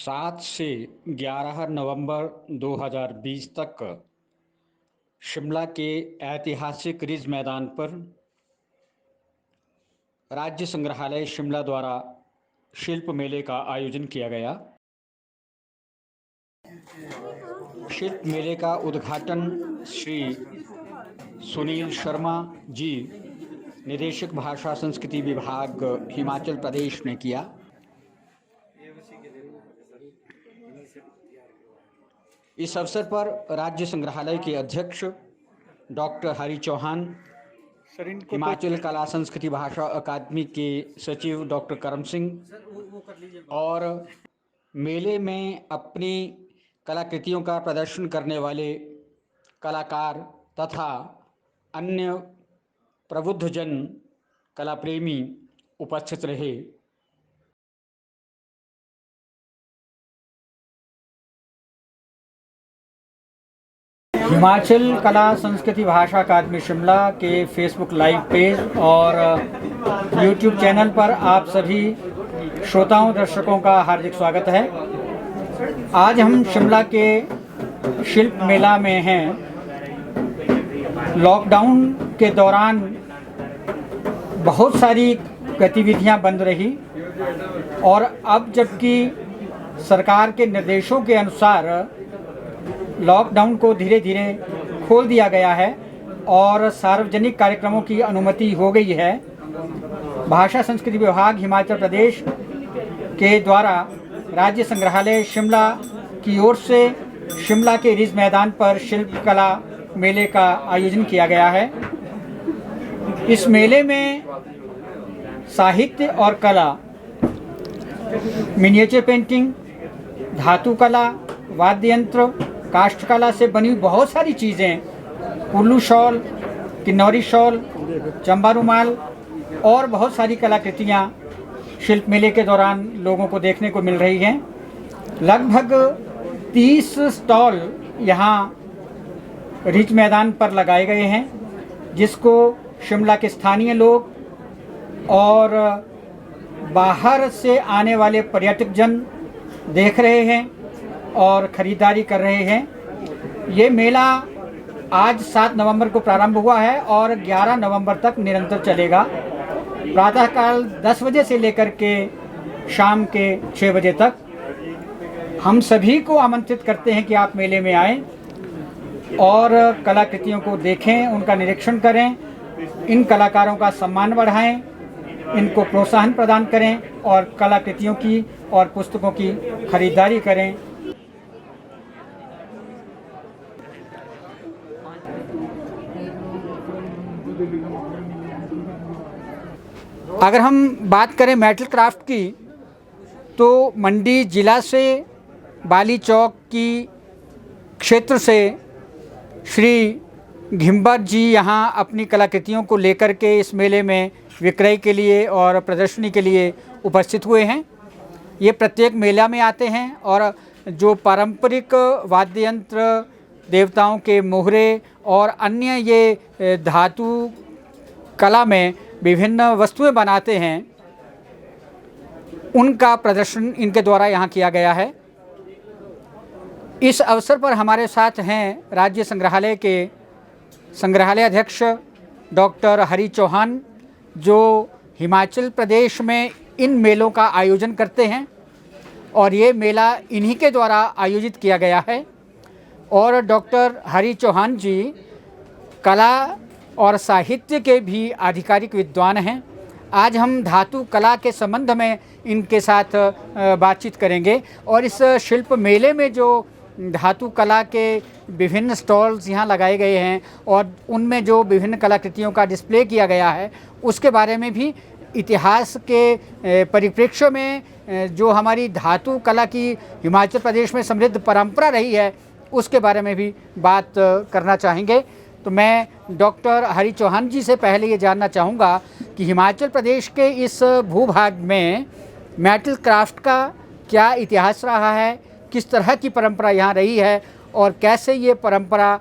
7 से 11 नवंबर 2020 तक शिमला के ऐतिहासिक रिज मैदान पर राज्य संग्रहालय शिमला द्वारा शिल्प मेले का आयोजन किया गया। शिल्प मेले का उद्घाटन श्री सुनील शर्मा जी, निदेशक भाषा संस्कृति विभाग हिमाचल प्रदेश ने किया। इस अवसर पर राज्य संग्रहालय के अध्यक्ष डॉक्टर हरि चौहान, हिमाचल कला संस्कृति भाषा अकादमी के सचिव डॉक्टर करम सिंह और मेले में अपनी कलाकृतियों का प्रदर्शन करने वाले कलाकार तथा अन्य प्रबुद्धजन कला प्रेमी उपस्थित रहे। हिमाचल कला संस्कृति भाषा अकादमी शिमला के फेसबुक लाइव पेज और यूट्यूब चैनल पर आप सभी श्रोताओं दर्शकों का हार्दिक स्वागत है। आज हम शिमला के शिल्प मेला में हैं। लॉकडाउन के दौरान बहुत सारी गतिविधियां बंद रही और अब जबकि सरकार के निर्देशों के अनुसार लॉकडाउन को धीरे धीरे खोल दिया गया है और सार्वजनिक कार्यक्रमों की अनुमति हो गई है, भाषा संस्कृति विभाग हिमाचल प्रदेश के द्वारा राज्य संग्रहालय शिमला की ओर से शिमला के रिज मैदान पर शिल्प कला मेले का आयोजन किया गया है। इस मेले में साहित्य और कला, मिनिएचर पेंटिंग, धातु कला, वाद्य यंत्र, काष्ठकला से बनी बहुत सारी चीज़ें, कुल्लू शॉल, किन्नौरी शॉल, चंबा रुमाल और बहुत सारी कलाकृतियाँ शिल्प मेले के दौरान लोगों को देखने को मिल रही हैं। लगभग 30 स्टॉल यहाँ रिज मैदान पर लगाए गए हैं, जिसको शिमला के स्थानीय लोग और बाहर से आने वाले पर्यटक जन देख रहे हैं और ख़रीदारी कर रहे हैं। ये मेला आज 7 नवंबर को प्रारंभ हुआ है और 11 नवंबर तक निरंतर चलेगा। प्रातःकाल 10 बजे से लेकर के शाम के 6 बजे तक। हम सभी को आमंत्रित करते हैं कि आप मेले में आएं और कलाकृतियों को देखें, उनका निरीक्षण करें, इन कलाकारों का सम्मान बढ़ाएं, इनको प्रोत्साहन प्रदान करें और कलाकृतियों की और पुस्तकों की खरीदारी करें। अगर हम बात करें मेटल क्राफ्ट की, तो मंडी जिला से बाली चौक की क्षेत्र से श्री घिम्बर जी यहाँ अपनी कलाकृतियों को लेकर के इस मेले में विक्रय के लिए और प्रदर्शनी के लिए उपस्थित हुए हैं। ये प्रत्येक मेला में आते हैं और जो पारंपरिक वाद्य यंत्र, देवताओं के मोहरे और अन्य ये धातु कला में विभिन्न वस्तुएं बनाते हैं, उनका प्रदर्शन इनके द्वारा यहाँ किया गया है। इस अवसर पर हमारे साथ हैं राज्य संग्रहालय के संग्रहालय अध्यक्ष डॉक्टर हरि चौहान, जो हिमाचल प्रदेश में इन मेलों का आयोजन करते हैं और ये मेला इन्हीं के द्वारा आयोजित किया गया है। और डॉक्टर हरि चौहान जी कला और साहित्य के भी आधिकारिक विद्वान हैं। आज हम धातु कला के संबंध में इनके साथ बातचीत करेंगे और इस शिल्प मेले में जो धातु कला के विभिन्न स्टॉल्स यहाँ लगाए गए हैं और उनमें जो विभिन्न कलाकृतियों का डिस्प्ले किया गया है, उसके बारे में भी, इतिहास के परिप्रेक्ष्य में जो हमारी धातु कला की हिमाचल प्रदेश में समृद्ध परंपरा रही है, उसके बारे में भी बात करना चाहेंगे। तो मैं डॉक्टर हरि चौहान जी से पहले ये जानना चाहूँगा कि हिमाचल प्रदेश के इस भूभाग में मेटल क्राफ्ट का क्या इतिहास रहा है, किस तरह की परंपरा यहाँ रही है और कैसे ये परंपरा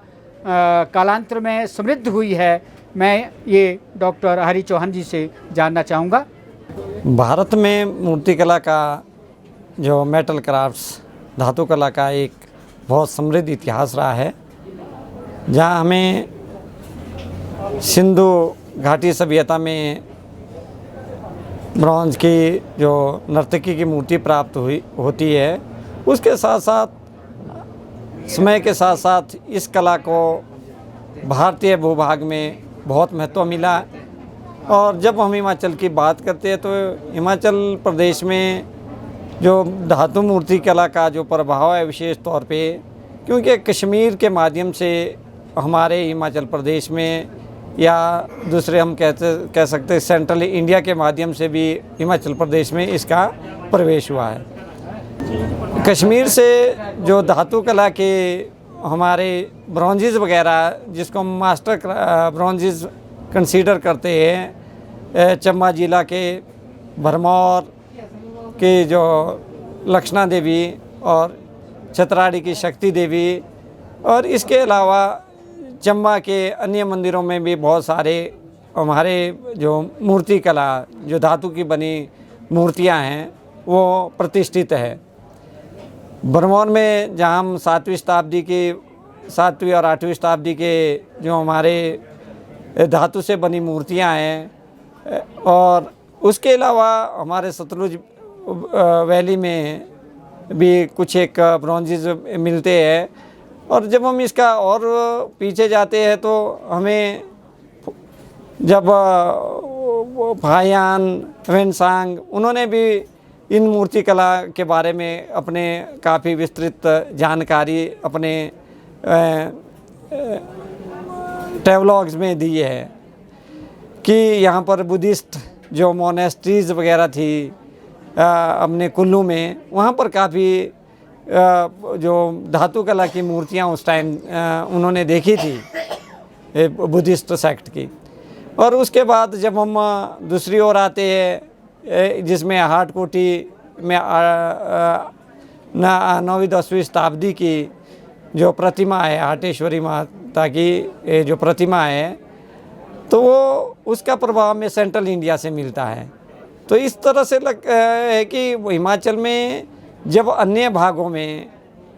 कालांतर में समृद्ध हुई है, मैं ये डॉक्टर हरि चौहान जी से जानना चाहूँगा। भारत में मूर्तिकला का जो मेटल क्राफ्ट्स धातु कला का एक बहुत समृद्ध इतिहास रहा है, जहाँ हमें सिंधु घाटी सभ्यता में ब्रॉन्ज की जो नर्तकी की मूर्ति प्राप्त होती है, उसके साथ साथ समय के साथ साथ इस कला को भारतीय भूभाग में बहुत महत्व मिला। और जब हम हिमाचल की बात करते हैं तो हिमाचल प्रदेश में जो धातु मूर्ति कला का जो प्रभाव है विशेष तौर पे, क्योंकि कश्मीर के माध्यम से हमारे हिमाचल प्रदेश में या दूसरे हम कह सकते हैं सेंट्रल इंडिया के माध्यम से भी हिमाचल प्रदेश में इसका प्रवेश हुआ है। कश्मीर से जो धातु कला के हमारे ब्रॉन्जेस वगैरह, जिसको हम मास्टर ब्रॉन्जेस कंसीडर करते हैं, चंबा जिला के भरमौर के जो लक्षणा देवी और छतराड़ी की शक्ति देवी, और इसके अलावा चंबा के अन्य मंदिरों में भी बहुत सारे हमारे जो मूर्ति कला, जो धातु की बनी मूर्तियां हैं, वो प्रतिष्ठित है। भरमौर में जहाँ हम 7वीं और 8वीं शताब्दी के जो हमारे धातु से बनी मूर्तियां हैं, और उसके अलावा हमारे सतलुज वैली में भी कुछ एक ब्रॉन्जेस मिलते हैं। और जब हम इसका और पीछे जाते हैं तो हमें जब फायान, वेनसांग, उन्होंने भी इन मूर्ति कला के बारे में अपने काफ़ी विस्तृत जानकारी अपने ट्रैवलॉग्स में दी है कि यहाँ पर बुद्धिस्ट जो मोनेस्ट्रीज़ वगैरह थी अपने कुल्लू में, वहाँ पर काफ़ी जो धातु कला की मूर्तियाँ उस टाइम उन्होंने देखी थी बुद्धिस्ट सेक्ट की। और उसके बाद जब हम दूसरी ओर आते हैं, जिसमें हाटकोटी में 9वीं 10वीं शताब्दी की जो प्रतिमा है, हाटेश्वरी माता की जो प्रतिमा है, तो वो उसका प्रभाव में सेंट्रल इंडिया से मिलता है। तो इस तरह से है कि हिमाचल में जब अन्य भागों में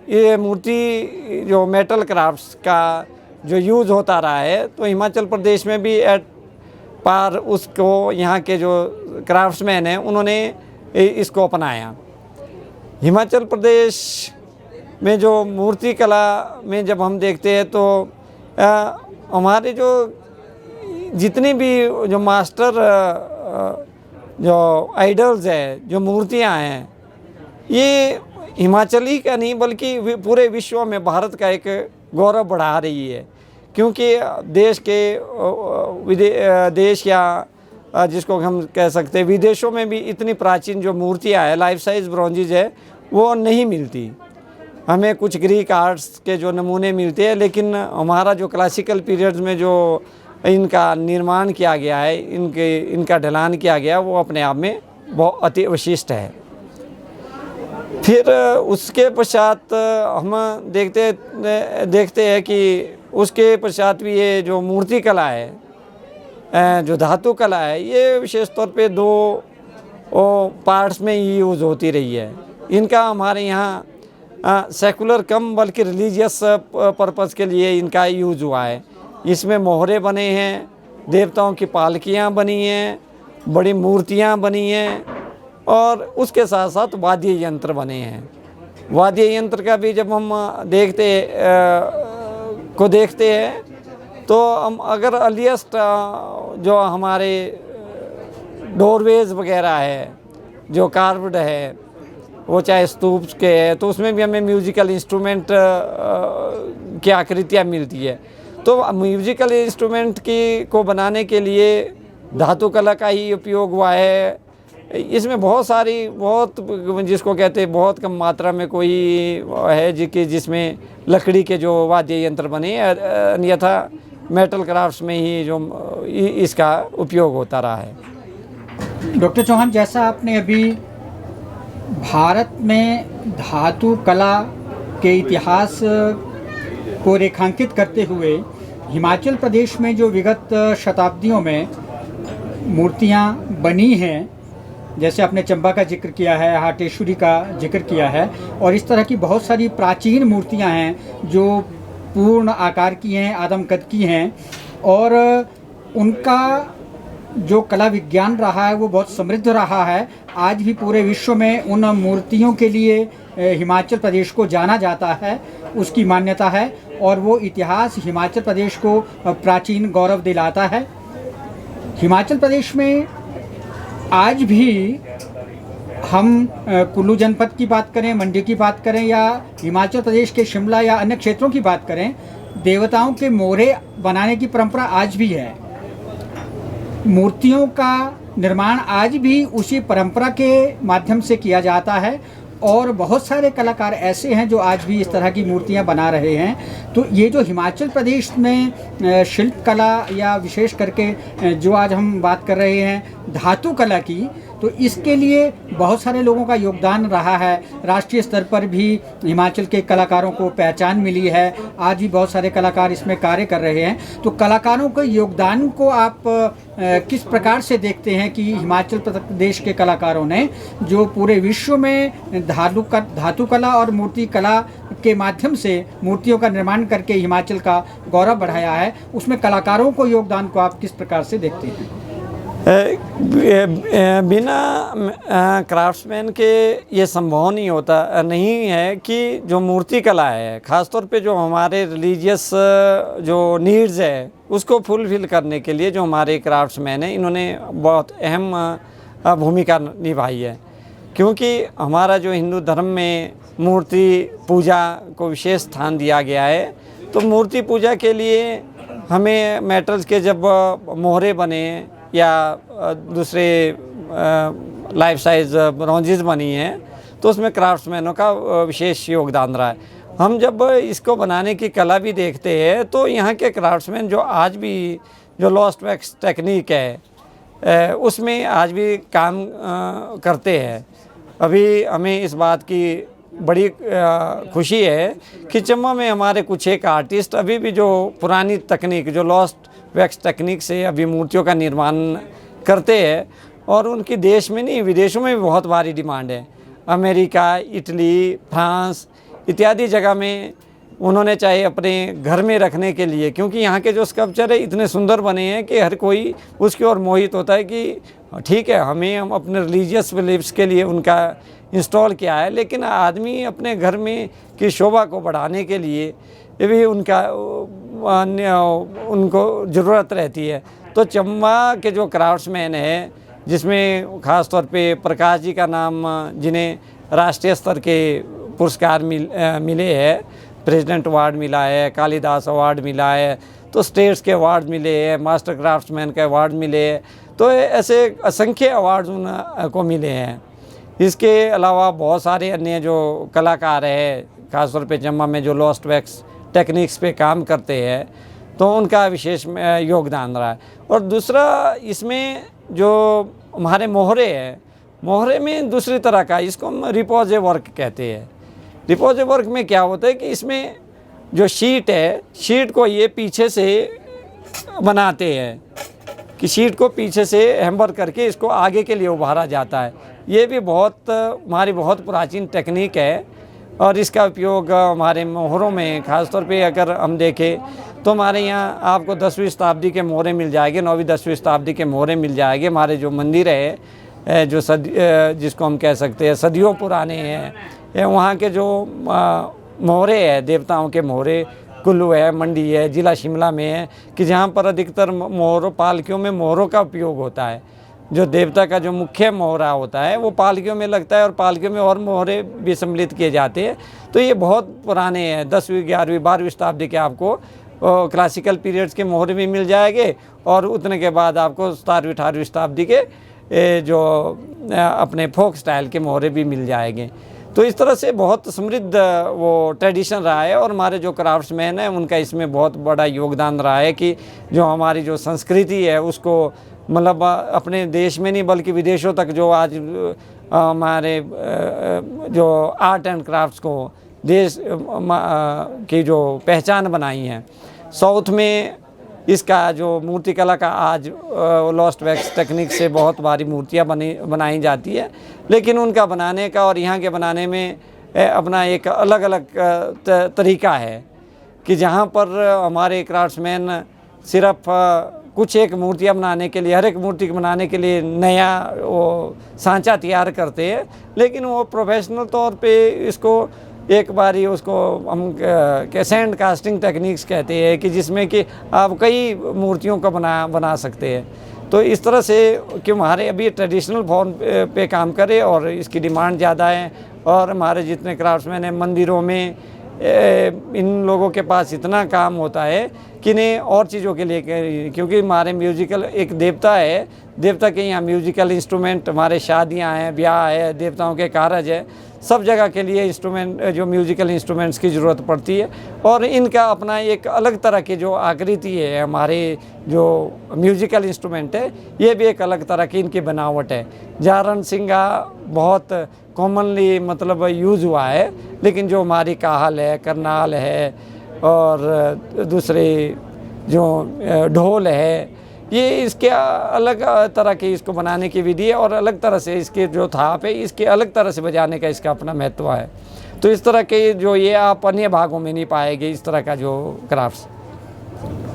ये मूर्ति जो मेटल क्राफ्ट्स का जो यूज़ होता रहा है, तो हिमाचल प्रदेश में भी एट पार उसको यहाँ के जो क्राफ्ट्समैन हैं उन्होंने इसको अपनाया। हिमाचल प्रदेश में जो मूर्ति कला में जब हम देखते हैं तो हमारे जो जितनी भी जो मास्टर जो आइडल्स है, जो मूर्तियाँ हैं, ये हिमाचली का नहीं बल्कि पूरे विश्व में भारत का एक गौरव बढ़ा रही है। क्योंकि देश या जिसको हम कह सकते हैं विदेशों में भी इतनी प्राचीन जो मूर्तियाँ हैं, लाइफ साइज ब्रॉन्जेज है, वो नहीं मिलती। हमें कुछ ग्रीक आर्ट्स के जो नमूने मिलते हैं, लेकिन हमारा जो क्लासिकल पीरियड्स में जो इनका निर्माण किया गया है, इनका ढलान किया गया, वो अपने आप में बहुत अति विशिष्ट है। फिर उसके पश्चात हम देखते हैं कि उसके पश्चात भी ये जो मूर्ति कला है, जो धातु कला है, ये विशेष तौर पे 2 पार्ट्स में ही यूज़ होती रही है। इनका हमारे यहाँ सेकुलर कम बल्कि रिलीजियस पर्पज़ के लिए इनका यूज़ हुआ है। इसमें मोहरे बने हैं, देवताओं की पालकियाँ बनी हैं, बड़ी मूर्तियाँ बनी हैं, और उसके साथ साथ वाद्य यंत्र बने हैं। वाद्य यंत्र का भी जब हम देखते हैं तो हम अगर अर्लीस्ट जो हमारे डोरवेज वगैरह है जो कार्व्ड है, वो चाहे स्तूप के है, तो उसमें भी हमें म्यूजिकल इंस्ट्रूमेंट की आकृतियाँ मिलती है। तो म्यूजिकल इंस्ट्रूमेंट को बनाने के लिए धातु कला का ही उपयोग हुआ है। इसमें बहुत जिसको कहते हैं बहुत कम मात्रा में कोई है जिसमें लकड़ी के जो वाद्य यंत्र बने, अन्यथा मेटल क्राफ्ट्स में ही जो इसका उपयोग होता रहा है। डॉक्टर चौहान, जैसा आपने अभी भारत में धातु कला के इतिहास को रेखांकित करते हुए हिमाचल प्रदेश में जो विगत शताब्दियों में मूर्तियां बनी हैं जैसे आपने चंबा का जिक्र किया है, हाटेश्वरी का जिक्र किया है, और इस तरह की बहुत सारी प्राचीन मूर्तियां हैं जो पूर्ण आकार की हैं, आदम कद की हैं, और उनका जो कला विज्ञान रहा है वो बहुत समृद्ध रहा है। आज भी पूरे विश्व में उन मूर्तियों के लिए हिमाचल प्रदेश को जाना जाता है, उसकी मान्यता है, और वो इतिहास हिमाचल प्रदेश को प्राचीन गौरव दिलाता है। हिमाचल प्रदेश में आज भी हम कुल्लू जनपद की बात करें, मंडी की बात करें, या हिमाचल प्रदेश के शिमला या अन्य क्षेत्रों की बात करें, देवताओं के मोहरे बनाने की परंपरा आज भी है। मूर्तियों का निर्माण आज भी उसी परंपरा के माध्यम से किया जाता है, और बहुत सारे कलाकार ऐसे हैं जो आज भी इस तरह की मूर्तियां बना रहे हैं। तो ये जो हिमाचल प्रदेश में शिल्प कला, या विशेष करके जो आज हम बात कर रहे हैं धातु कला की, तो इसके लिए बहुत सारे लोगों का योगदान रहा है। राष्ट्रीय स्तर पर भी हिमाचल के कलाकारों को पहचान मिली है, आज भी बहुत सारे कलाकार इसमें कार्य कर रहे हैं। तो कलाकारों के योगदान को आप किस प्रकार से देखते हैं कि हिमाचल प्रदेश के कलाकारों ने जो पूरे विश्व में धातु कला और मूर्ति कला के माध्यम से मूर्तियों का निर्माण करके हिमाचल का गौरव बढ़ाया है, उसमें कलाकारों को योगदान को आप किस प्रकार से देखते हैं? बिना क्राफ्ट्समैन के ये संभव नहीं है कि जो मूर्ति कला है, ख़ासतौर पे जो हमारे रिलीजियस जो नीड्स है उसको फुलफिल करने के लिए जो हमारे क्राफ्ट्समैन हैं, इन्होंने बहुत अहम भूमिका निभाई है। क्योंकि हमारा जो हिंदू धर्म में मूर्ति पूजा को विशेष स्थान दिया गया है, तो मूर्ति पूजा के लिए हमें मेटल्स के जब मोहरे बने या दूसरे लाइफ साइज ब्रॉन्जेस बनी हैं, तो उसमें क्राफ्ट्समैनों का विशेष योगदान रहा है। हम जब इसको बनाने की कला भी देखते हैं तो यहाँ के क्राफ्ट्समैन जो आज भी जो लॉस्ट वैक्स टेक्निक है उसमें आज भी काम करते हैं। अभी हमें इस बात की बड़ी खुशी है कि चंबा में हमारे कुछ एक आर्टिस्ट अभी भी जो पुरानी तकनीक, जो लॉस्ट वैक्स टेक्निक से अभी मूर्तियों का निर्माण करते हैं, और उनकी देश में नहीं विदेशों में भी बहुत भारी डिमांड है। अमेरिका, इटली, फ्रांस इत्यादि जगह में उन्होंने चाहे अपने घर में रखने के लिए, क्योंकि यहाँ के जो स्कल्पचर है इतने सुंदर बने हैं कि हर कोई उसकी ओर मोहित होता है कि ठीक है, हम अपने रिलीजियस बिलीव्स के लिए उनका इंस्टॉल किया है, लेकिन आदमी अपने घर में की शोभा को बढ़ाने के लिए ये भी उनको ज़रूरत रहती है। तो चंबा के जो क्राफ्ट्समैन है, जिसमें ख़ास तौर पे प्रकाश जी का नाम, जिन्हें राष्ट्रीय स्तर के पुरस्कार मिले हैं, प्रेसिडेंट अवार्ड मिला है, कालिदास अवार्ड मिला है, तो स्टेट्स के अवार्ड मिले हैं, मास्टर क्राफ्ट्समैन के अवार्ड मिले हैं, तो ऐसे असंख्य अवार्ड उनको मिले हैं। इसके अलावा बहुत सारे अन्य जो कलाकार हैं, ख़ासतौर पे चंबा में जो लॉस्ट वैक्स टेक्निक्स पे काम करते हैं, तो उनका विशेष योगदान रहा है। और दूसरा, इसमें जो हमारे मोहरे हैं, मोहरे में दूसरी तरह का, इसको हम रिपोजे वर्क कहते हैं। रिपोजे वर्क में क्या होता है कि इसमें जो शीट है, शीट को ये पीछे से बनाते हैं कि शीट को पीछे से हैम्बर करके इसको आगे के लिए उभारा जाता है। ये भी हमारी बहुत प्राचीन टेक्निक है, और इसका उपयोग हमारे मोहरों में, ख़ासतौर पे अगर हम देखें तो हमारे यहाँ आपको 10वीं शताब्दी के मोहरे मिल जाएंगे, 9वीं 10वीं शताब्दी के मोहरे मिल जाएंगे। हमारे जो मंदिर है जो जिसको हम कह सकते हैं सदियों पुराने हैं, वहाँ के जो मोहरे हैं, देवताओं के मोहरे, कुल्लू है, मंडी है, ज़िला शिमला में है, कि जहाँ पर अधिकतर मोहरों, पालकियों में मोहरों का उपयोग होता है। जो देवता का जो मुख्य मोहरा होता है वो पालकियों में लगता है, और पालकियों में और मोहरे भी सम्मिलित किए जाते हैं। तो ये बहुत पुराने हैं, 10वीं 11वीं 12वीं शताब्दी के आपको क्लासिकल पीरियड्स के मोहरे भी मिल जाएंगे, और उतने के बाद आपको 17वीं 18वीं शताब्दी के जो अपने फोक स्टाइल के मोहरे भी मिल जाएंगे। तो इस तरह से बहुत समृद्ध वो ट्रेडिशन रहा है, और हमारे जो क्राफ्ट्समैन हैं उनका इसमें बहुत बड़ा योगदान रहा है कि जो हमारी जो संस्कृति है उसको मतलब अपने देश में नहीं बल्कि विदेशों तक जो आज हमारे जो आर्ट एंड क्राफ्ट्स को देश की जो पहचान बनाई है। साउथ में इसका जो मूर्तिकला का आज लॉस्ट वैक्स टेक्निक से बहुत भारी मूर्तियाँ बनाई जाती है, लेकिन उनका बनाने का और यहाँ के बनाने में अपना एक अलग अलग तरीका है कि जहाँ पर हमारे क्राफ्ट्समैन सिर्फ कुछ एक मूर्तियाँ बनाने के लिए, हर एक मूर्ति बनाने के लिए नया वो सांचा तैयार करते हैं, लेकिन वो प्रोफेशनल तौर पे इसको एक बारी उसको हम सैंड कास्टिंग टेक्निक्स कहते हैं कि जिसमें कि आप कई मूर्तियों को बना सकते हैं। तो इस तरह से कि हमारे अभी ट्रेडिशनल फॉर्म पे काम करें और इसकी डिमांड ज़्यादा है, और हमारे जितने क्राफ्ट्समैन हैं मंदिरों में इन लोगों के पास इतना काम होता है कि नहीं और चीज़ों के लिए, क्योंकि हमारे म्यूजिकल एक देवता है, देवता के यहाँ म्यूजिकल इंस्ट्रूमेंट, हमारे शादियाँ हैं, ब्याह है, देवताओं के कारज है, सब जगह के लिए इंस्ट्रूमेंट जो म्यूजिकल इंस्ट्रूमेंट्स की ज़रूरत पड़ती है। और इनका अपना एक अलग तरह की जो आकृति है, हमारे जो म्यूजिकल इंस्ट्रूमेंट है, ये भी एक अलग तरह की इनकी बनावट है। जारण सिंगा बहुत कॉमनली मतलब यूज़ हुआ है, लेकिन जो हमारी काहल है, करनाल है और दूसरे जो ढोल है, ये इसके अलग तरह की इसको बनाने की विधि है और अलग तरह से इसके जो थाप है इसके अलग तरह से बजाने का इसका अपना महत्व है। तो इस तरह के जो ये आप अन्य भागों में नहीं पाएंगे इस तरह का जो क्राफ्ट्स।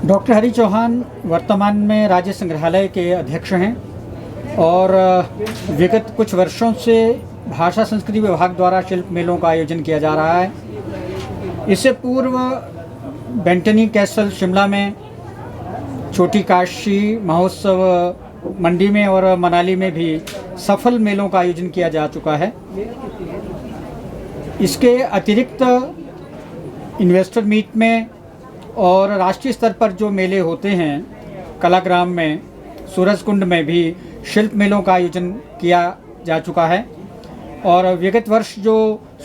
डॉक्टर हरि चौहान वर्तमान में राज्य संग्रहालय के अध्यक्ष हैं और विगत कुछ वर्षों से भाषा संस्कृति विभाग द्वारा शिल्प मेलों का आयोजन किया जा रहा है। इससे पूर्व बेंटनी कैसल शिमला में, छोटी काशी महोत्सव मंडी में और मनाली में भी सफल मेलों का आयोजन किया जा चुका है। इसके अतिरिक्त इन्वेस्टर मीट में और राष्ट्रीय स्तर पर जो मेले होते हैं, कलाग्राम में, सूरजकुंड में भी शिल्प मेलों का आयोजन किया जा चुका है। और विगत वर्ष जो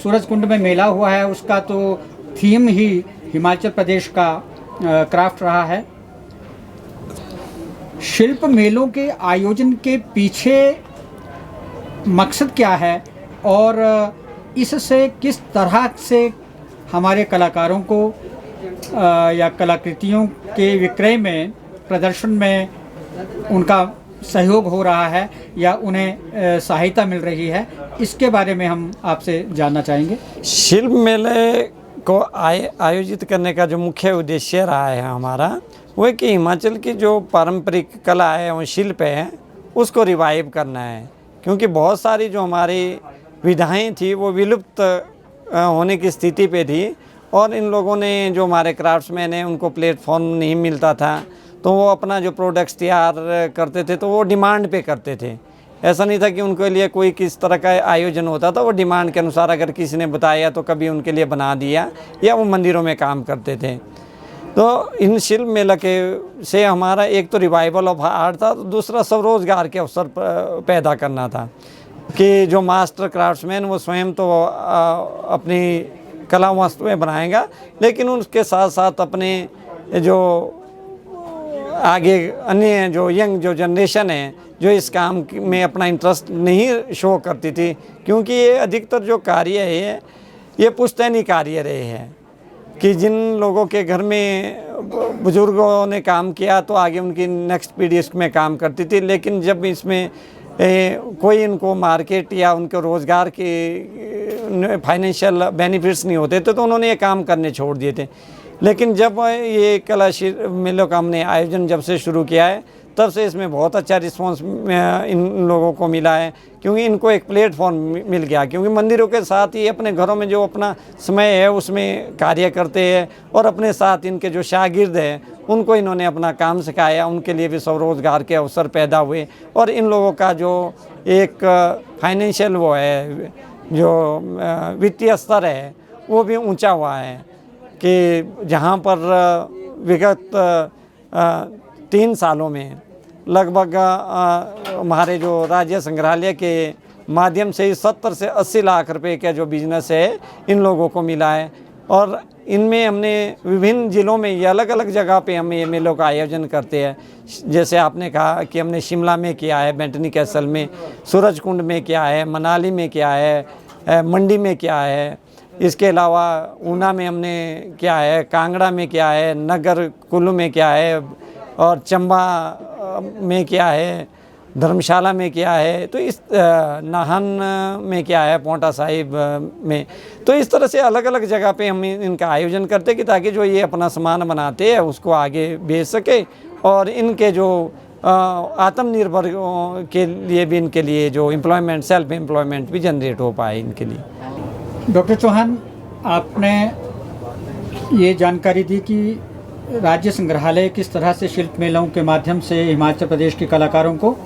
सूरजकुंड में मेला हुआ है उसका तो थीम ही हिमाचल प्रदेश का क्राफ्ट रहा है। शिल्प मेलों के आयोजन के पीछे मकसद क्या है और इससे किस तरह से हमारे कलाकारों को या कलाकृतियों के विक्रय में, प्रदर्शन में उनका सहयोग हो रहा है या उन्हें सहायता मिल रही है, इसके बारे में हम आपसे जानना चाहेंगे। शिल्प मेले को आयोजित करने का जो मुख्य उद्देश्य रहा है हमारा, वो कि हिमाचल की जो पारंपरिक कला है और शिल्प है उसको रिवाइव करना है, क्योंकि बहुत सारी जो हमारी विधाएं थी वो विलुप्त होने की स्थिति पे थी और इन लोगों ने जो हमारे क्राफ्ट्समैन हैं उनको प्लेटफॉर्म नहीं मिलता था, तो वो अपना जो प्रोडक्ट्स तैयार करते थे तो वो डिमांड पे करते थे। ऐसा नहीं था कि उनके लिए कोई किस तरह का आयोजन होता था, वो डिमांड के अनुसार अगर किसी ने बताया तो कभी उनके लिए बना दिया या वो मंदिरों में काम करते थे। तो इन शिल्प मेला के से हमारा एक तो रिवाइवल ऑफ आर्ट था, तो दूसरा स्वरोजगार के अवसर पैदा करना था कि जो मास्टर क्राफ्ट्समैन वो स्वयं तो अपनी कला वस्तुएं बनाएगा, लेकिन उसके साथ साथ अपने जो आगे अन्य जो यंग जो जनरेशन है जो इस काम में अपना इंटरेस्ट नहीं शो करती थी, क्योंकि ये अधिकतर जो कार्य है ये पुश्तैनी कार्य रहे हैं कि जिन लोगों के घर में बुजुर्गों ने काम किया तो आगे उनकी नेक्स्ट पीढ़ी इसमें काम करती थी, लेकिन जब इसमें कोई इनको मार्केट या उनको रोज़गार के फाइनेंशियल बेनिफिट्स नहीं होते थे तो उन्होंने ये काम करने छोड़ दिए थे। लेकिन जब ये कला मेलों का हमने आयोजन जब से शुरू किया है तब से इसमें बहुत अच्छा रिस्पांस इन लोगों को मिला है, क्योंकि इनको एक प्लेटफॉर्म मिल गया, क्योंकि मंदिरों के साथ ही अपने घरों में जो अपना समय है उसमें कार्य करते हैं और अपने साथ इनके जो शागिर्द हैं उनको इन्होंने अपना काम सिखाया, उनके लिए भी स्वरोजगार के अवसर पैदा हुए और इन लोगों का जो एक फाइनेंशियल वो है, जो वित्तीय स्तर है वो भी ऊंचा हुआ है कि जहां पर विगत 3 सालों में लगभग हमारे जो राज्य संग्रहालय के माध्यम से 70 से 80 लाख रुपए का जो बिजनेस है इन लोगों को मिला है। और इनमें हमने विभिन्न ज़िलों में ये अलग अलग जगह पे हम ये मेलों का आयोजन करते हैं। जैसे आपने कहा कि हमने शिमला में किया है, बेंटनी कैसल में, सूरजकुंड में किया है, मनाली में किया है, मंडी में किया है, इसके अलावा ऊना में हमने किया है, कांगड़ा में किया है, नगर कुल्लू में किया है, और चंबा में क्या है, धर्मशाला में क्या है, तो इस नाहन में क्या है, पोंटा साहिब में, तो इस तरह से अलग अलग जगह पे हम इनका आयोजन करते हैं कि ताकि जो ये अपना सामान बनाते हैं उसको आगे बेच सके और इनके जो आत्मनिर्भर के लिए भी, इनके लिए जो एम्प्लॉयमेंट, सेल्फ एम्प्लॉयमेंट भी जनरेट हो पाए इनके लिए। डॉक्टर चौहान, आपने ये जानकारी दी कि राज्य संग्रहालय किस तरह से शिल्प मेलों के माध्यम से हिमाचल प्रदेश के कलाकारों को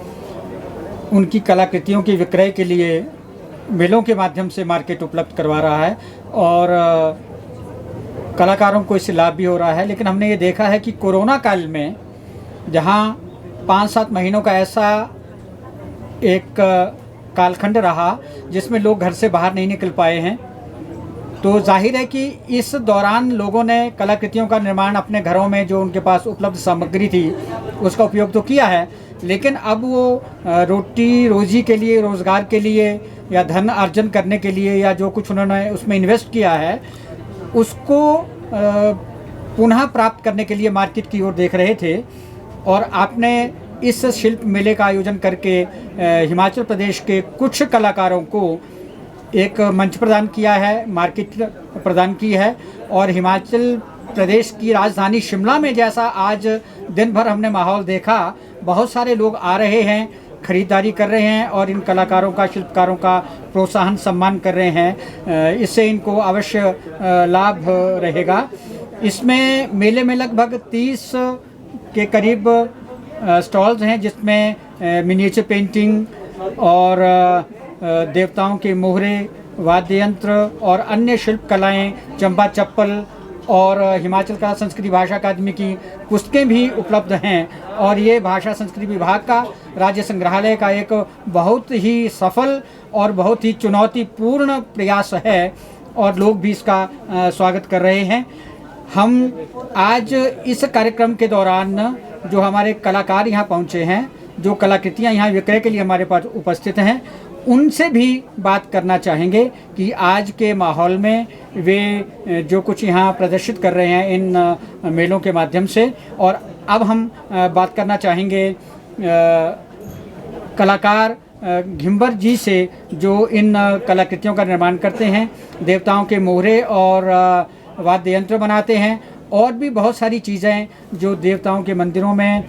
उनकी कलाकृतियों के विक्रय के लिए मेलों के माध्यम से मार्केट उपलब्ध करवा रहा है और कलाकारों को इससे लाभ भी हो रहा है। लेकिन हमने ये देखा है कि कोरोना काल में जहाँ 5-7 महीनों का ऐसा एक कालखंड रहा जिसमें लोग घर से बाहर नहीं निकल पाए हैं, तो जाहिर है कि इस दौरान लोगों ने कलाकृतियों का निर्माण अपने घरों में जो उनके पास उपलब्ध सामग्री थी उसका उपयोग तो किया है, लेकिन अब वो रोटी रोजी के लिए, रोज़गार के लिए या धन अर्जन करने के लिए या जो कुछ उन्होंने उसमें इन्वेस्ट किया है उसको पुनः प्राप्त करने के लिए मार्केट की ओर देख रहे थे। और आपने इस शिल्प मेले का आयोजन करके हिमाचल प्रदेश के कुछ कलाकारों को एक मंच प्रदान किया है, मार्केट प्रदान की है। और हिमाचल प्रदेश की राजधानी शिमला में जैसा आज दिन भर हमने माहौल देखा, बहुत सारे लोग आ रहे हैं, खरीदारी कर रहे हैं और इन कलाकारों का, शिल्पकारों का प्रोत्साहन, सम्मान कर रहे हैं। इससे इनको अवश्य लाभ रहेगा। इसमें मेले में लगभग 30 के करीब स्टॉल्स हैं जिसमें मिनिएचर पेंटिंग और देवताओं के मोहरे, वाद्य यंत्र और अन्य शिल्प कलाएँ, चंबा चप्पल और हिमाचल कला संस्कृति भाषा अकादमी की पुस्तकें भी उपलब्ध हैं। और ये भाषा संस्कृति विभाग का, राज्य संग्रहालय का एक बहुत ही सफल और बहुत ही चुनौतीपूर्ण प्रयास है और लोग भी इसका स्वागत कर रहे हैं। हम आज इस कार्यक्रम के दौरान जो हमारे कलाकार यहाँ पहुँचे हैं, जो कलाकृतियाँ यहाँ विक्रय के लिए हमारे पास उपस्थित हैं, उनसे भी बात करना चाहेंगे कि आज के माहौल में वे जो कुछ यहाँ प्रदर्शित कर रहे हैं इन मेलों के माध्यम से। और अब हम बात करना चाहेंगे कलाकार घिम्बर जी से जो इन कलाकृतियों का निर्माण करते हैं, देवताओं के मोहरे और वाद्य यंत्र बनाते हैं और भी बहुत सारी चीज़ें जो देवताओं के मंदिरों में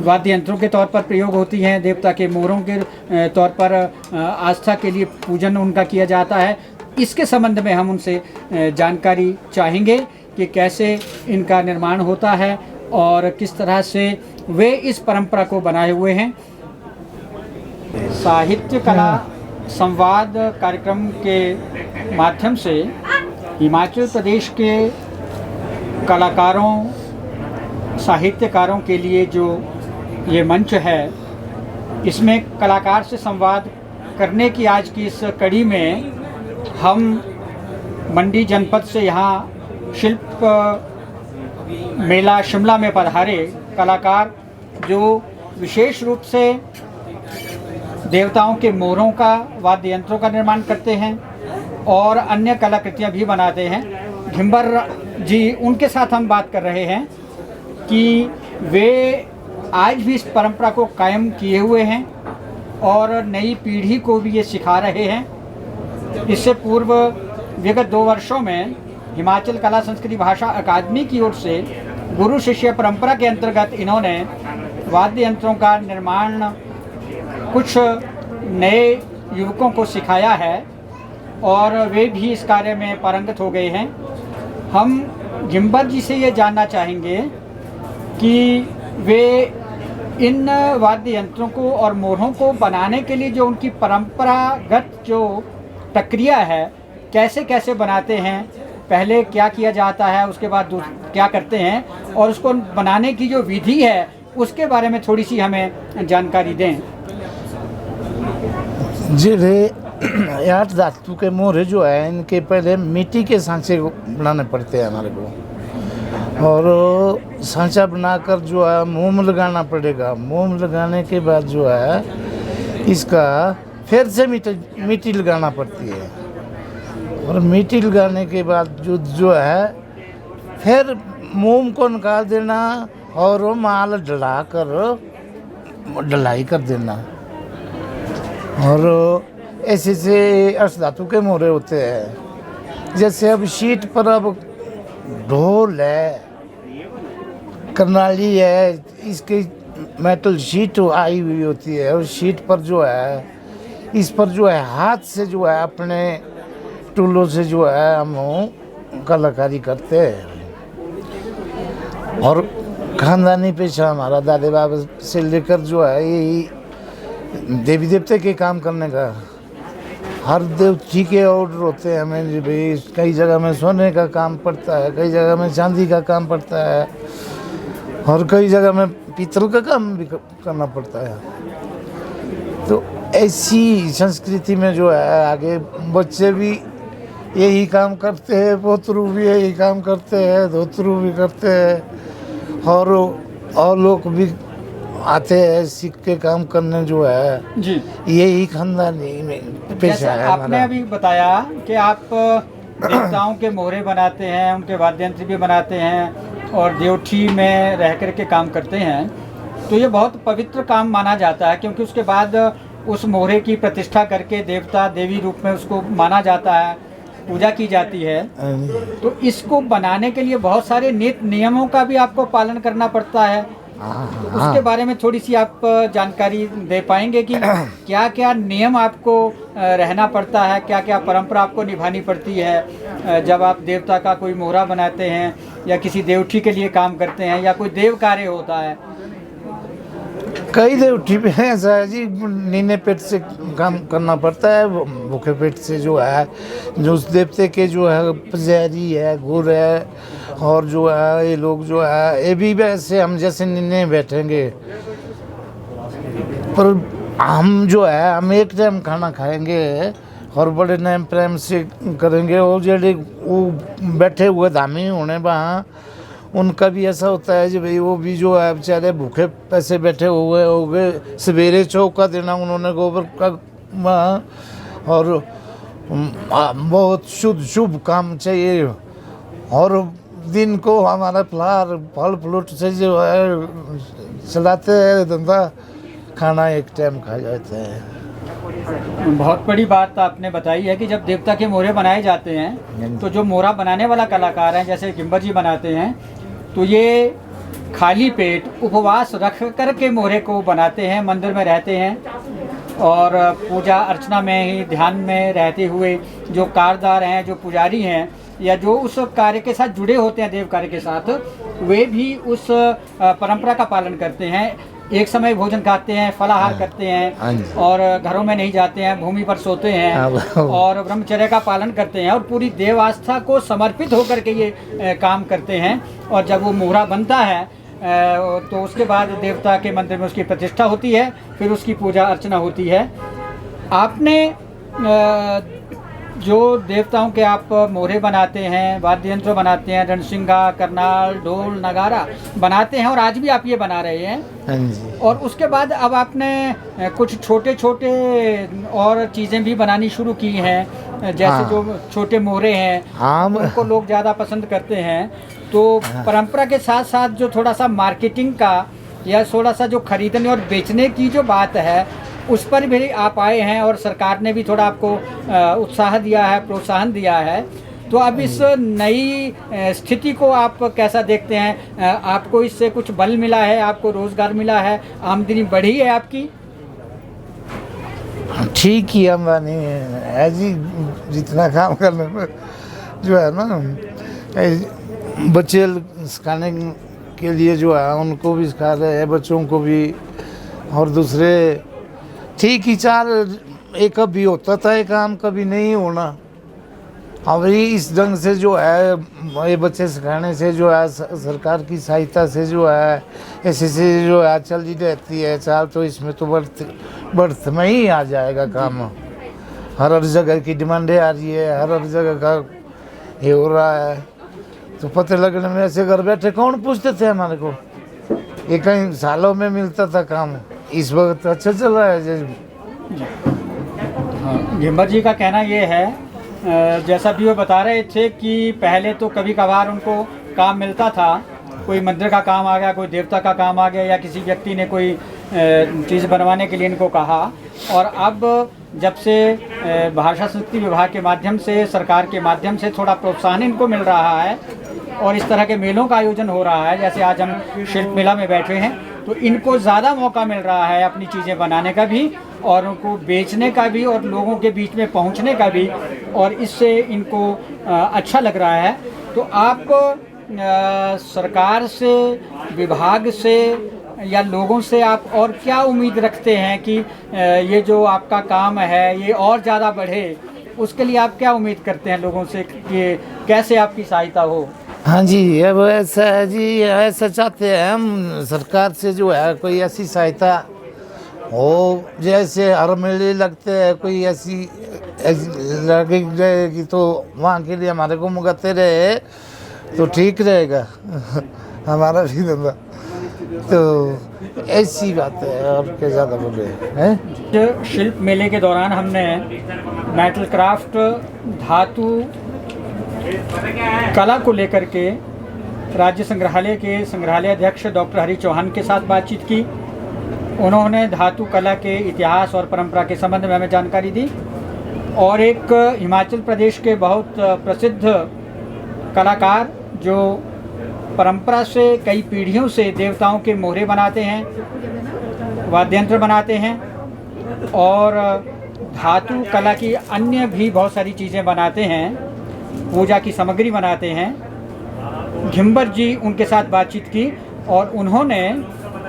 वाद्य यंत्रों के तौर पर प्रयोग होती हैं, देवता के मोहरों के तौर पर आस्था के लिए पूजन उनका किया जाता है। इसके संबंध में हम उनसे जानकारी चाहेंगे कि कैसे इनका निर्माण होता है और किस तरह से वे इस परंपरा को बनाए हुए हैं। साहित्य कला संवाद कार्यक्रम के माध्यम से हिमाचल प्रदेश के कलाकारों, साहित्यकारों के लिए जो ये मंच है, इसमें कलाकार से संवाद करने की आज की इस कड़ी में हम मंडी जनपद से यहाँ शिल्प मेला शिमला में पधारे कलाकार जो विशेष रूप से देवताओं के मोहरों का, वाद्य यंत्रों का निर्माण करते हैं और अन्य कलाकृतियाँ भी बनाते हैं, घिम्बर जी, उनके साथ हम बात कर रहे हैं कि वे आज भी इस परंपरा को कायम किए हुए हैं और नई पीढ़ी को भी ये सिखा रहे हैं। इससे पूर्व विगत 2 वर्षों में हिमाचल कला संस्कृति भाषा अकादमी की ओर से गुरु शिष्य परंपरा के अंतर्गत इन्होंने वाद्य यंत्रों का निर्माण कुछ नए युवकों को सिखाया है और वे भी इस कार्य में पारंगत हो गए हैं। हम घिम्बर जी से ये जानना चाहेंगे कि वे इन वाद्य यंत्रों को और मोहरों को बनाने के लिए जो उनकी परंपरागत जो प्रक्रिया है, कैसे कैसे बनाते हैं, पहले क्या किया जाता है, उसके बाद क्या करते हैं और उसको बनाने की जो विधि है उसके बारे में थोड़ी सी हमें जानकारी दें। जी रे, 8 धातु के मोहरे जो है, इनके पहले मिट्टी के सांचे बनाने पड़ते हैं हमारे को, और सांचा बनाकर जो है मोम लगाना पड़ेगा। मोम लगाने के बाद जो है इसका फिर से मिट्टी लगाना पड़ती है और मिट्टी लगाने के बाद जो है फिर मोम को निकाल देना और वो माल ढलाई कर देना। और ऐसे से अर्श धातु के मोहरे होते हैं। जैसे अब शीट पर अब ढोल है, करनाली है, इसकी मेटल शीट आई हुई होती है। और शीट पर जो है, इस पर जो है हाथ से जो है अपने टूलों से जो है हम कलाकारी करते हैं। और खानदानी पेशा हमारा दादे बाबा से लेकर जो है यही देवी देवते के काम करने का। हर देवती के ऑर्डर होते हैं हमें जी भाई। कई जगह में सोने का काम पड़ता है, कई जगह में चांदी का काम पड़ता है, और कई जगह में पीतल का काम भी करना पड़ता है। तो ऐसी संस्कृति में जो है आगे बच्चे भी यही काम करते हैं, पोतरू भी यही काम करते हैं, धोतरू भी करते हैं, और लोग भी आते हैं सीख के काम करने जो है जी। यही खानदानी में पेशा है आपने हमारा। अभी बताया कि आप देवताओं के मोहरे बनाते हैं, उनके वाद्य यंत्र भी बनाते हैं और देवठी में रह कर के काम करते हैं। तो ये बहुत पवित्र काम माना जाता है, क्योंकि उसके बाद उस मोहरे की प्रतिष्ठा करके देवता देवी रूप में उसको माना जाता है, पूजा की जाती है। तो इसको बनाने के लिए बहुत सारे नीति नियमों का भी आपको पालन करना पड़ता है। तो उसके बारे में थोड़ी सी आप जानकारी दे पाएंगे कि क्या क्या नियम आपको रहना पड़ता है, क्या क्या परंपरा आपको निभानी पड़ती है जब आप देवता का कोई मोहरा बनाते हैं या किसी देवठी के लिए काम करते हैं या कोई देव कार्य होता है। कई देवठी पे है ऐसा है जी, नीने पेट से काम करना पड़ता है। भूखे पेट से जो है, जो उस देवते के जो है पुजारी है, गुर है, और जो है ये लोग जो है ये भी वैसे हम जैसे नीने बैठेंगे, पर हम जो है हम एक टाइम खाना खाएंगे और बड़े नेम प्रेम से करेंगे। और जेडे वो बैठे हुए धामी होने वहाँ उनका भी ऐसा होता है जी भाई, वो भी जो है बेचारे भूखे पैसे बैठे हुए हो गए। सवेरे चौका देना उन्होंने गोबर का और बहुत शुभ काम चाहिए। और दिन को हमारा फल फ्रूट से जो है चलाते हैं धंधा, खाना एक टाइम खा जाते हैं। बहुत बड़ी बात आपने बताई है कि जब देवता के मोहरे बनाए जाते हैं तो जो मोहरा बनाने वाला कलाकार है, जैसे गिम्बर जी बनाते हैं, तो ये खाली पेट उपवास रख कर के मोहरे को बनाते हैं, मंदिर में रहते हैं और पूजा अर्चना में ही ध्यान में रहते हुए जो कारदार हैं, जो पुजारी हैं या जो उस कार्य के साथ जुड़े होते हैं, देव कार्य के साथ, वे भी उस परंपरा का पालन करते हैं। एक समय भोजन खाते हैं, फलाहार करते हैं और घरों में नहीं जाते हैं, भूमि पर सोते हैं और ब्रह्मचर्य का पालन करते हैं और पूरी देव आस्था को समर्पित होकर के ये काम करते हैं। और जब वो मोहरा बनता है तो उसके बाद देवता के मंदिर में उसकी प्रतिष्ठा होती है, फिर उसकी पूजा अर्चना होती है। आपने जो देवताओं के आप मोहरे बनाते हैं, वाद्य यंत्र बनाते हैं, रणसिंगा, करनाल, ढोल, नगारा बनाते हैं और आज भी आप ये बना रहे हैं। हाँ जी। और उसके बाद अब आपने कुछ छोटे छोटे और चीज़ें भी बनानी शुरू की हैं, जैसे जो छोटे मोहरे हैं उनको लोग ज़्यादा पसंद करते हैं। तो परंपरा के साथ साथ जो थोड़ा सा मार्केटिंग का या थोड़ा सा जो खरीदने और बेचने की जो बात है, उस पर भी आप आए हैं और सरकार ने भी थोड़ा आपको उत्साह दिया है, प्रोत्साहन दिया है। तो अब इस नई स्थिति को आप कैसा देखते हैं? आपको इससे कुछ बल मिला है, आपको रोजगार मिला है, आमदनी बढ़ी है आपकी? ठीक ही आमदनी है जी, जितना काम करने में जो है ना, बच्चे सिखाने के लिए जो है उनको भी सिखा रहे हैं, बच्चों को भी। और दूसरे ठीक ही चाल एक कभी होता था ये काम, कभी नहीं होना। अब इस ढंग से जो है ये बच्चे सिखाने से जो है सरकार की सहायता से जो है ऐसे से जो है चल ही रहती है चाल। तो इसमें तो बढ़त में ही आ जाएगा काम। हर जगह की डिमांडें आ रही है, हर जगह का ये हो रहा है। तो पता लगने में ऐसे घर बैठे कौन पूछते थे हमारे को, ये कहीं सालों में मिलता था काम। इस वक्त अच्छा चल रहा है। गिम्बर जी का कहना ये है, जैसा भी वो बता रहे थे कि पहले तो कभी कभार उनको काम मिलता था कोई मंदिर का काम आ गया, कोई देवता का काम आ गया, या किसी व्यक्ति ने कोई चीज़ बनवाने के लिए इनको कहा। और अब जब से भाषा संस्कृति विभाग के माध्यम से, सरकार के माध्यम से थोड़ा प्रोत्साहन इनको मिल रहा है और इस तरह के मेलों का आयोजन हो रहा है, जैसे आज हम शिल्प मेला में बैठे हैं, तो इनको ज़्यादा मौका मिल रहा है अपनी चीज़ें बनाने का भी और उनको बेचने का भी और लोगों के बीच में पहुंचने का भी, और इससे इनको अच्छा लग रहा है। तो आप सरकार से, विभाग से या लोगों से आप और क्या उम्मीद रखते हैं कि ये जो आपका काम है ये और ज़्यादा बढ़े, उसके लिए आप क्या उम्मीद करते हैं लोगों से कि कैसे आपकी सहायता हो? हाँ जी, अब ऐसा है जी, ऐसा चाहते हैं हम सरकार से जो है कोई ऐसी सहायता हो, जैसे हर मेले लगते हैं कोई ऐसी लगेगी तो वहाँ के लिए हमारे को मुगते रहे तो ठीक रहेगा हमारा भी धंधा। तो ऐसी बात है, और क्या ज़्यादा बोले हैं। शिल्प मेले के दौरान हमने मेटल क्राफ्ट, धातु कला को लेकर के राज्य संग्रहालय के संग्रहालय अध्यक्ष डॉक्टर हरि चौहान के साथ बातचीत की। उन्होंने धातु कला के इतिहास और परंपरा के संबंध में हमें जानकारी दी और एक हिमाचल प्रदेश के बहुत प्रसिद्ध कलाकार जो परंपरा से कई पीढ़ियों से देवताओं के मोहरे बनाते हैं, वाद्ययंत्र बनाते हैं और धातु कला की अन्य भी बहुत सारी चीज़ें बनाते हैं, पूजा की सामग्री बनाते हैं। घिम्बर जी उनके साथ बातचीत की और उन्होंने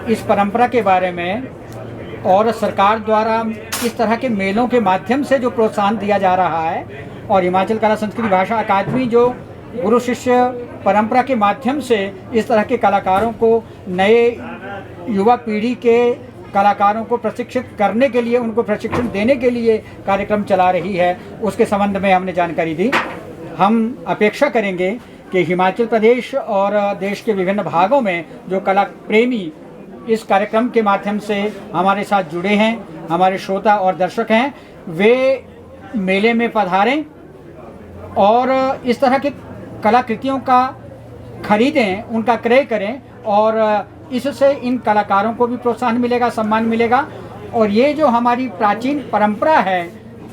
इस परंपरा के बारे में और सरकार द्वारा इस तरह के मेलों के माध्यम से जो प्रोत्साहन दिया जा रहा है और हिमाचल कला संस्कृति भाषा अकादमी जो गुरु शिष्य परंपरा के माध्यम से इस तरह के कलाकारों को, नए युवा पीढ़ी के कलाकारों को प्रशिक्षित करने के लिए, उनको प्रशिक्षण देने के लिए कार्यक्रम चला रही है, उसके संबंध में हमने जानकारी दी। हम अपेक्षा करेंगे कि हिमाचल प्रदेश और देश के विभिन्न भागों में जो कला प्रेमी इस कार्यक्रम के माध्यम से हमारे साथ जुड़े हैं, हमारे श्रोता और दर्शक हैं, वे मेले में पधारें और इस तरह के कलाकृतियों का खरीदें, उनका क्रय करें और इससे इन कलाकारों को भी प्रोत्साहन मिलेगा, सम्मान मिलेगा। और ये जो हमारी प्राचीन परंपरा है,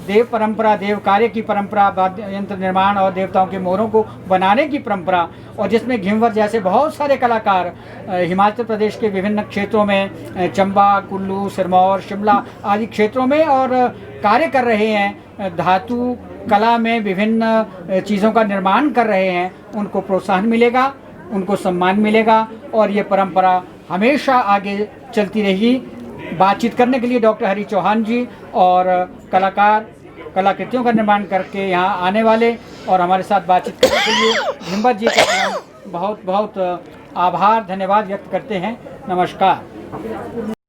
देव परंपरा, देव कार्य की परंपरा, वाद्य यंत्र निर्माण और देवताओं के मोहरों को बनाने की परंपरा, और जिसमें घिम्वर जैसे बहुत सारे कलाकार हिमाचल प्रदेश के विभिन्न क्षेत्रों में, चंबा, कुल्लू, सिरमौर, शिमला आदि क्षेत्रों में और कार्य कर रहे हैं, धातु कला में विभिन्न चीज़ों का निर्माण कर रहे हैं, उनको प्रोत्साहन मिलेगा, उनको सम्मान मिलेगा और ये परंपरा हमेशा आगे चलती रहेगी। बातचीत करने के लिए डॉक्टर हरि चौहान जी और कलाकार कलाकृतियों का निर्माण करके यहाँ आने वाले और हमारे साथ बातचीत करने के लिए घिम्बर जी का बहुत बहुत आभार, धन्यवाद व्यक्त करते हैं। नमस्कार।